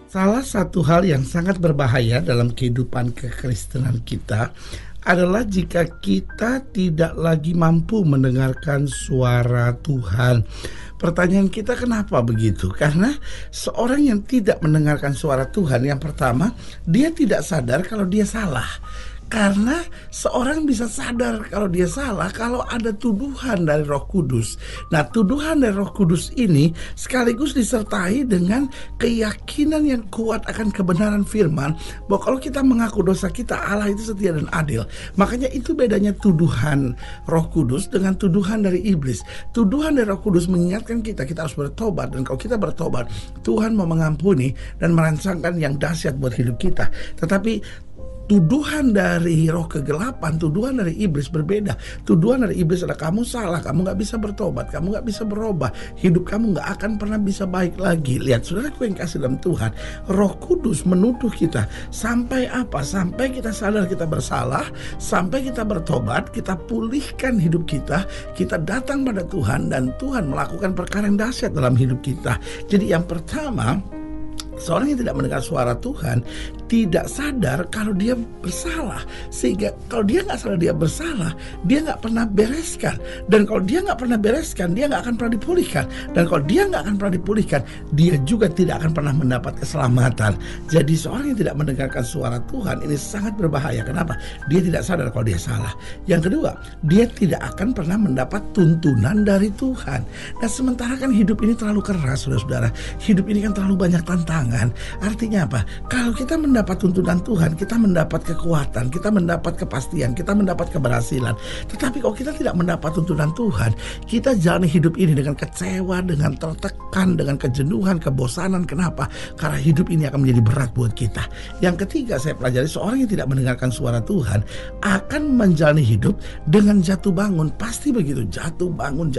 Salah satu hal yang sangat berbahaya dalam kehidupan kekristenan kita adalah jika kita tidak lagi mampu mendengarkan suara Tuhan. Pertanyaan kita, kenapa begitu? Karena seorang yang tidak mendengarkan suara Tuhan, yang pertama, dia tidak sadar kalau dia salah. Karena seorang bisa sadar kalau dia salah kalau ada tuduhan dari Roh Kudus. Nah, tuduhan dari Roh Kudus ini sekaligus disertai dengan keyakinan yang kuat akan kebenaran firman, bahwa kalau kita mengaku dosa kita, Allah itu setia dan adil. Makanya itu bedanya tuduhan Roh Kudus dengan tuduhan dari iblis. Tuduhan dari Roh Kudus mengingatkan kita harus bertobat, dan kalau kita bertobat, Tuhan mau mengampuni dan merancangkan yang dahsyat buat hidup kita. Tetapi tuduhan dari roh kegelapan, tuduhan dari iblis berbeda. Tuduhan dari iblis adalah kamu salah, kamu gak bisa bertobat, kamu gak bisa berubah, hidup kamu gak akan pernah bisa baik lagi. Lihat saudaraku yang kasih dalam Tuhan, Roh Kudus menuduh kita sampai apa? Sampai kita sadar kita bersalah, sampai kita bertobat, kita pulihkan hidup kita datang pada Tuhan, dan Tuhan melakukan perkara yang dahsyat dalam hidup kita. Jadi yang pertama, seorang yang tidak mendengar suara Tuhan tidak sadar kalau dia bersalah. Sehingga kalau dia nggak sadar dia bersalah, dia nggak pernah bereskan. Dan kalau dia nggak pernah bereskan, dia nggak akan pernah dipulihkan. Dan kalau dia nggak akan pernah dipulihkan, dia juga tidak akan pernah mendapat keselamatan. Jadi seorang yang tidak mendengarkan suara Tuhan ini sangat berbahaya. Kenapa? Dia tidak sadar kalau dia salah. Yang kedua, dia tidak akan pernah mendapat tuntunan dari Tuhan. Nah, sementara kan hidup ini terlalu keras, saudara-saudara. Hidup ini kan terlalu banyak tantangan. Artinya apa? Kalau kita mendapat tuntunan Tuhan, kita mendapat kekuatan, kita mendapat kepastian, kita mendapat keberhasilan. Tetapi kalau kita tidak mendapat tuntunan Tuhan, kita jalani hidup ini dengan kecewa, dengan tertekan, dengan kejenuhan, kebosanan. Kenapa? Karena hidup ini akan menjadi berat buat kita. Yang ketiga, saya pelajari seorang yang tidak mendengarkan suara Tuhan akan menjalani hidup dengan jatuh bangun. Pasti begitu, jatuh bangun,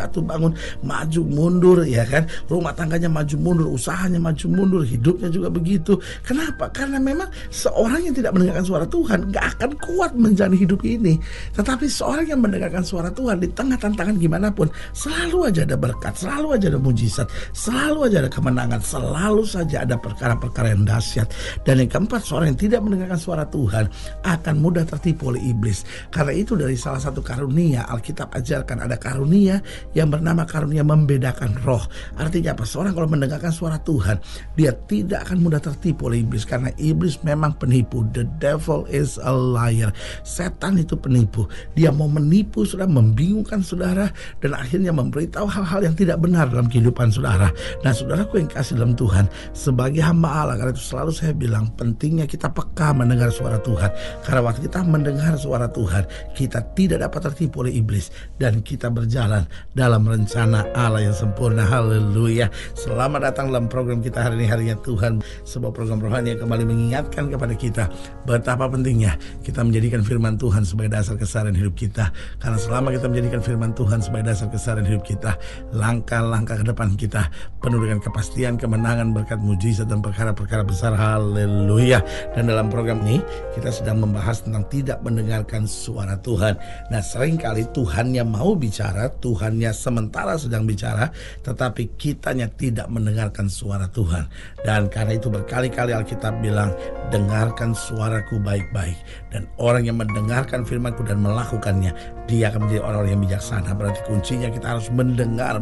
maju mundur, ya kan? Rumah tangganya maju mundur, usahanya maju mundur, hidupnya juga begitu. Kenapa? Karena memang seorang yang tidak mendengarkan suara Tuhan gak akan kuat menjalani hidup ini. Tetapi seorang yang mendengarkan suara Tuhan di tengah tantangan gimana pun, selalu aja ada berkat, selalu aja ada mujizat, selalu aja ada kemenangan, selalu saja ada perkara-perkara yang dahsyat. Dan yang keempat, seorang yang tidak mendengarkan suara Tuhan akan mudah tertipu oleh iblis. Karena itu dari salah satu karunia Alkitab ajarkan, ada karunia yang bernama karunia membedakan roh. Artinya apa? Seorang kalau mendengarkan suara Tuhan, dia tidak akan mudah tertipu oleh iblis. Karena iblis memang penipu. The devil is a liar. Setan itu penipu. Dia mau menipu saudara, membingungkan saudara, dan akhirnya memberitahu hal-hal yang tidak benar dalam kehidupan saudara. Nah, saudaraku yang kasih dalam Tuhan, sebagai hamba Allah, karena itu selalu saya bilang pentingnya kita peka mendengar suara Tuhan. Karena waktu kita mendengar suara Tuhan, kita tidak dapat tertipu oleh iblis, dan kita berjalan dalam rencana Allah yang sempurna. Haleluya. Selamat datang dalam program kita hari ini, Harinya Tuhan, sebuah program rohani yang kembali mengingatkan kepada kita betapa pentingnya kita menjadikan firman Tuhan sebagai dasar keseharian hidup kita. Karena selama kita menjadikan firman Tuhan sebagai dasar keseharian hidup kita, langkah-langkah ke depan kita penuh dengan kepastian, kemenangan, berkat, mujizat, dan perkara-perkara besar. Haleluya. Dan dalam program ini kita sedang membahas tentang tidak mendengarkan suara Tuhan. Nah, seringkali Tuhannya mau bicara, Tuhannya sementara sedang bicara, tetapi kitanya tidak mendengarkan suara Tuhan. Dan karena itu berkali-kali Alkitab bilang, dengarkan suaraku baik-baik. Dan orang yang mendengarkan firmanku dan melakukannya, dia akan menjadi orang-orang yang bijaksana. Berarti kuncinya kita harus mendengar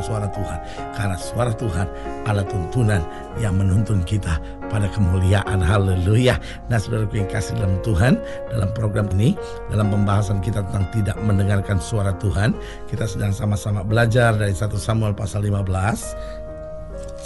suara Tuhan. Karena suara Tuhan adalah tuntunan yang menuntun kita pada kemuliaan. Haleluya. Nah, saudaraku yang kasih dalam Tuhan, dalam program ini, dalam pembahasan kita tentang tidak mendengarkan suara Tuhan, kita sedang sama-sama belajar dari 1 Samuel pasal 15.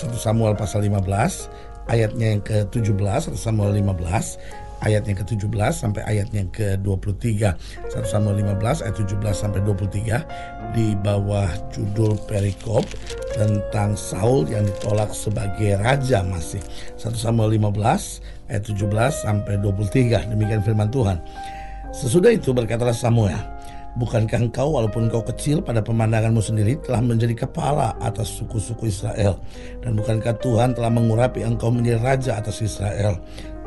1 Samuel pasal 15 ayatnya yang ke-17, 1 Samuel 15 ayat yang ke-17 sampai ayat yang ke-23. 1 Samuel 15 ayat 17 sampai 23 di bawah judul perikop tentang Saul yang ditolak sebagai raja masih. 1 Samuel 15 ayat 17 sampai 23. Demikian firman Tuhan. Sesudah itu berkatalah Samuel, bukankah engkau walaupun engkau kecil pada pemandanganmu sendiri telah menjadi kepala atas suku-suku Israel? Dan bukankah Tuhan telah mengurapi engkau menjadi raja atas Israel?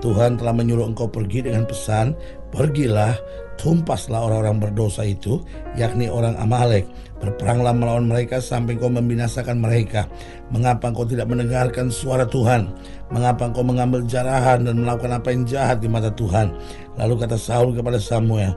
Tuhan telah menyuruh engkau pergi dengan pesan, pergilah, tumpaslah orang-orang berdosa itu, yakni orang Amalek. Berperanglah melawan mereka sampai engkau membinasakan mereka. Mengapa engkau tidak mendengarkan suara Tuhan? Mengapa engkau mengambil jarahan dan melakukan apa yang jahat di mata Tuhan? Lalu kata Saul kepada Samuel,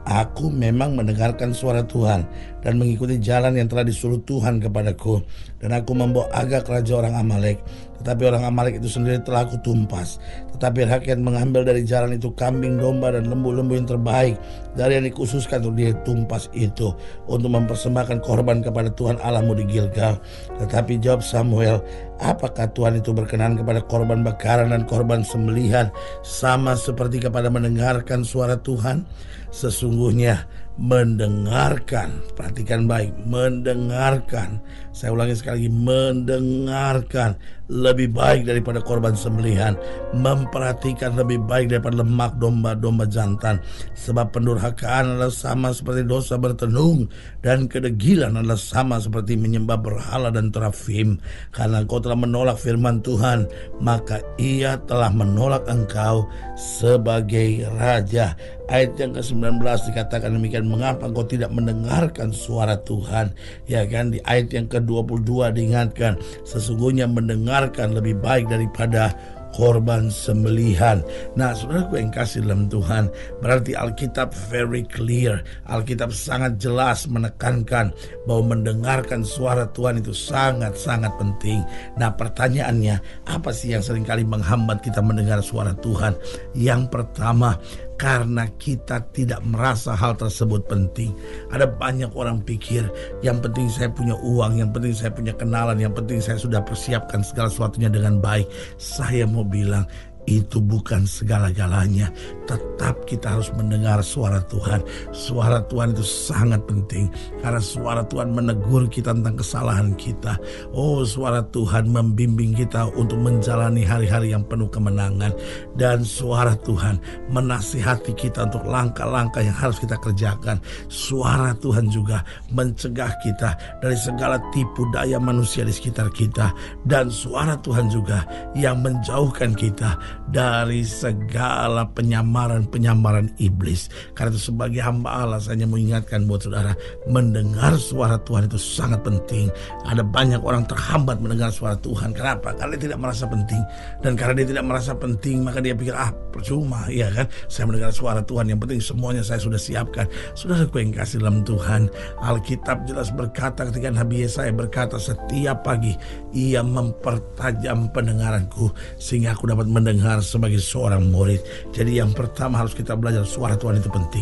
aku memang mendengarkan suara Tuhan dan mengikuti jalan yang telah disuruh Tuhan kepadaku. Dan aku membawa Agag raja orang Amalek. Tetapi orang Amalek itu sendiri telah aku tumpas. Tetapi rakyat mengambil dari jalan itu kambing, domba, dan lembu-lembu yang terbaik dari yang dikhususkan untuk ditumpas itu, untuk mempersembahkan korban kepada Tuhan Allahmu di Gilgal. Tetapi jawab Samuel, apakah Tuhan itu berkenan kepada korban bakaran dan korban sembelihan sama seperti kepada mendengarkan suara Tuhan? Sesungguhnya mendengarkan, perhatikan baik, mendengarkan, saya ulangi sekali lagi, mendengarkan lebih baik daripada korban sembelihan, memperhatikan lebih baik daripada lemak domba-domba jantan. Sebab pendurhakaan adalah sama seperti dosa bertenung, dan kedegilan adalah sama seperti menyembah berhala dan terafim. Karena engkau telah menolak firman Tuhan, maka ia telah menolak engkau sebagai raja. Ayat yang ke-19 dikatakan demikian, mengapa engkau tidak mendengarkan suara Tuhan? Ya kan, di ayat yang ke-22 diingatkan, sesungguhnya mendengarkan lebih baik daripada korban sembelihan. Nah, saudaraku yang kasih dalam Tuhan, berarti Alkitab very clear. Alkitab sangat jelas menekankan bahwa mendengarkan suara Tuhan itu sangat-sangat penting. Nah, pertanyaannya, apa sih yang seringkali menghambat kita mendengar suara Tuhan? Yang pertama, karena kita tidak merasa hal tersebut penting. Ada banyak orang pikir, yang penting saya punya uang, yang penting saya punya kenalan, yang penting saya sudah persiapkan segala sesuatunya dengan baik. Saya mau bilang, itu bukan segala-galanya. Tetap kita harus mendengar suara Tuhan. Suara Tuhan itu sangat penting, karena suara Tuhan menegur kita tentang kesalahan kita. Oh, suara Tuhan membimbing kita untuk menjalani hari-hari yang penuh kemenangan. Dan suara Tuhan menasihati kita untuk langkah-langkah yang harus kita kerjakan. Suara Tuhan juga mencegah kita dari segala tipu daya manusia di sekitar kita. Dan suara Tuhan juga yang menjauhkan kita dari segala penyamaran-penyamaran iblis. Karena itu sebagai hamba Allah, saya hanya mengingatkan buat saudara, mendengar suara Tuhan itu sangat penting. Ada banyak orang terhambat mendengar suara Tuhan. Kenapa? Karena dia tidak merasa penting. Dan karena dia tidak merasa penting, maka dia pikir, percuma, ya kan? Saya mendengar suara Tuhan, yang penting semuanya saya sudah siapkan. Saudaraku yang kasih dalam Tuhan, Alkitab jelas berkata ketika Nabi Yesaya berkata, setiap pagi ia mempertajam pendengaranku sehingga aku dapat mendengar sebagai seorang murid. Jadi yang pertama harus kita belajar, suara Tuhan itu penting.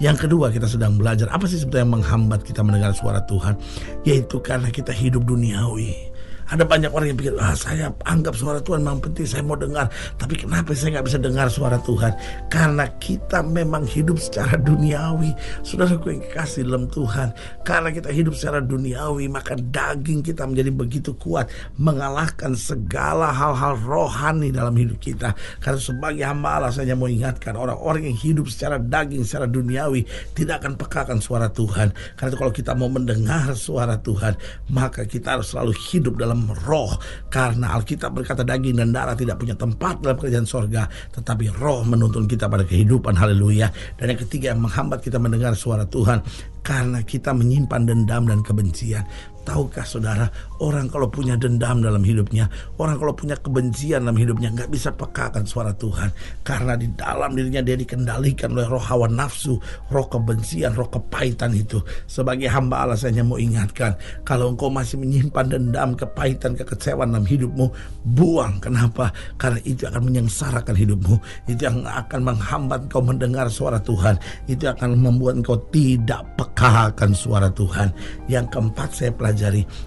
Yang kedua, kita sedang belajar apa sih sebetulnya yang menghambat kita mendengar suara Tuhan? Yaitu karena kita hidup duniawi. Ada banyak orang yang pikir, saya anggap suara Tuhan memang penting, saya mau dengar. Tapi kenapa saya gak bisa dengar suara Tuhan? Karena kita memang hidup secara duniawi. Saudaraku yang kasih dalam Tuhan, karena kita hidup secara duniawi, maka daging kita menjadi begitu kuat, mengalahkan segala hal-hal rohani dalam hidup kita. Karena sebagai hamba Allah, saya mau ingatkan, orang-orang yang hidup secara daging, secara duniawi, tidak akan pekakan suara Tuhan. Karena itu kalau kita mau mendengar suara Tuhan, maka kita harus selalu hidup dalam roh. Karena Alkitab berkata daging dan darah tidak punya tempat dalam kerajaan sorga, tetapi roh menuntun kita pada kehidupan. Haleluya. Dan yang ketiga yang menghambat kita mendengar suara Tuhan, karena kita menyimpan dendam dan kebencian. Tahukah saudara, orang kalau punya dendam dalam hidupnya, orang kalau punya kebencian dalam hidupnya, gak bisa pekakan suara Tuhan. Karena di dalam dirinya dia dikendalikan oleh roh hawa nafsu, roh kebencian, roh kepahitan itu. Sebagai hamba Allah, saya hanya mau ingatkan, kalau engkau masih menyimpan dendam, kepahitan, kekecewaan dalam hidupmu, buang. Kenapa? Karena itu akan menyengsarakan hidupmu. Itu yang akan menghambat engkau mendengar suara Tuhan. Itu akan membuat engkau tidak pekakan suara Tuhan. Yang keempat, saya pelajari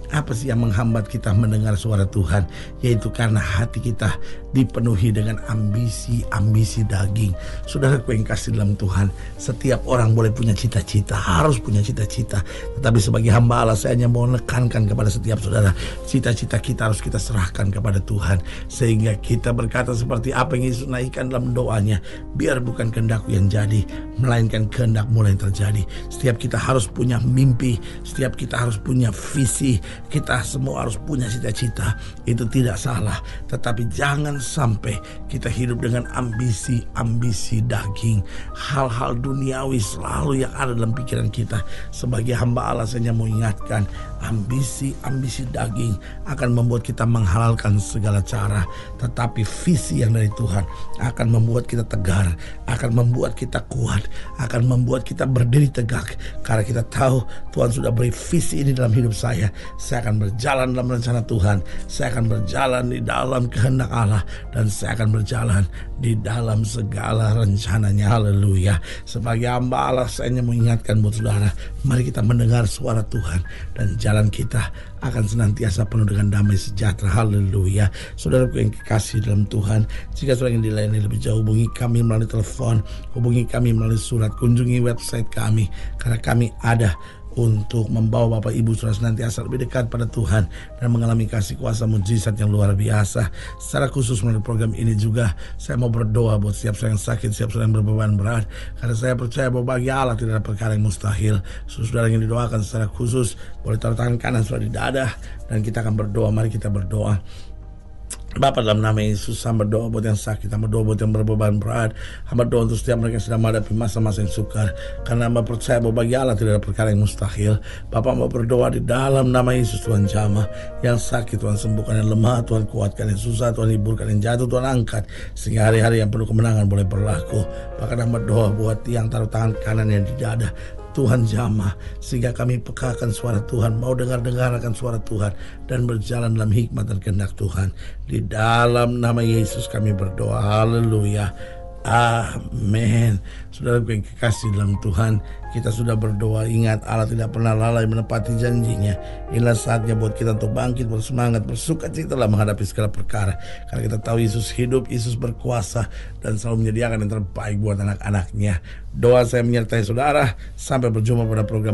apa sih yang menghambat kita mendengar suara Tuhan, yaitu karena hati kita dipenuhi dengan ambisi-ambisi daging. Saudaraku yang kasih dalam Tuhan, setiap orang boleh punya cita-cita, harus punya cita-cita. Tetapi sebagai hamba Allah, saya hanya mau menekankan kepada setiap saudara, cita-cita kita harus kita serahkan kepada Tuhan, sehingga kita berkata seperti apa yang Yesus naikkan dalam doanya, biar bukan kehendakku yang jadi, melainkan kehendak-Mu yang terjadi. Setiap kita harus punya mimpi, setiap kita harus punya visi, kita semua harus punya cita-cita. Itu tidak salah, tetapi jangan sampai kita hidup dengan ambisi-ambisi daging, hal-hal duniawi selalu yang ada dalam pikiran kita. Sebagai hamba Allah, saya mau ingatkan, ambisi-ambisi daging akan membuat kita menghalalkan segala cara, tetapi visi yang dari Tuhan akan membuat kita tegar, akan membuat kita kuat, akan membuat kita berdiri tegak, karena kita tahu Tuhan sudah beri visi ini dalam hidup saya. Saya akan berjalan dalam rencana Tuhan, saya akan berjalan di dalam kehendak Allah, dan saya akan berjalan di dalam segala rencananya. Haleluya. Sebagai hamba Allah, saya hanya mengingatkan buat saudara, mari kita mendengar suara Tuhan, dan jalan kita akan senantiasa penuh dengan damai sejahtera. Haleluya. Saudaraku yang kekasih dalam Tuhan, jika saudara ingin dilayani lebih jauh, hubungi kami melalui telepon, hubungi kami melalui surat, kunjungi website kami, karena kami ada untuk membawa Bapak Ibu saudara senantiasa lebih dekat pada Tuhan dan mengalami kasih kuasa mujizat yang luar biasa. Secara khusus melalui program ini juga saya mau berdoa buat setiap saudara yang sakit, setiap saudara yang berbeban berat, karena saya percaya bahwa bagi Allah tidak ada perkara yang mustahil. Saudara yang didoakan secara khusus boleh taruh tangan kanan saudara di dada, dan kita akan berdoa. Mari kita berdoa. Bapa, dalam nama Yesus, hamba doa buat yang sakit, hamba doa buat yang berbeban berat, hamba doa untuk setiap mereka yang sedang menghadapi masa-masa yang sukar, karena hamba percaya bahwa bagi Allah tidak ada perkara yang mustahil. Bapa, hamba berdoa di dalam nama Yesus, Tuhan jamah yang sakit, Tuhan sembuhkan, yang lemah Tuhan kuatkan, yang susah Tuhan hiburkan, yang jatuh Tuhan angkat, sehingga hari-hari yang penuh kemenangan boleh berlaku. Bahkan hamba doa buat yang taruh tangan kanan yang di dada, Tuhan jamah, sehingga kami pekakan suara Tuhan, mau dengar-dengar akan suara Tuhan, dan berjalan dalam hikmat dan kehendak Tuhan. Di dalam nama Yesus kami berdoa. Haleluya. Amin. Saudara yang kekasih dalam Tuhan, kita sudah berdoa. Ingat, Allah tidak pernah lalai menepati janjinya. Inilah saatnya buat kita untuk bangkit, bersemangat, bersuka cita dalam menghadapi segala perkara, karena kita tahu Yesus hidup, Yesus berkuasa, dan selalu menyediakan yang terbaik buat anak-anaknya. Doa saya menyertai saudara. Sampai berjumpa pada program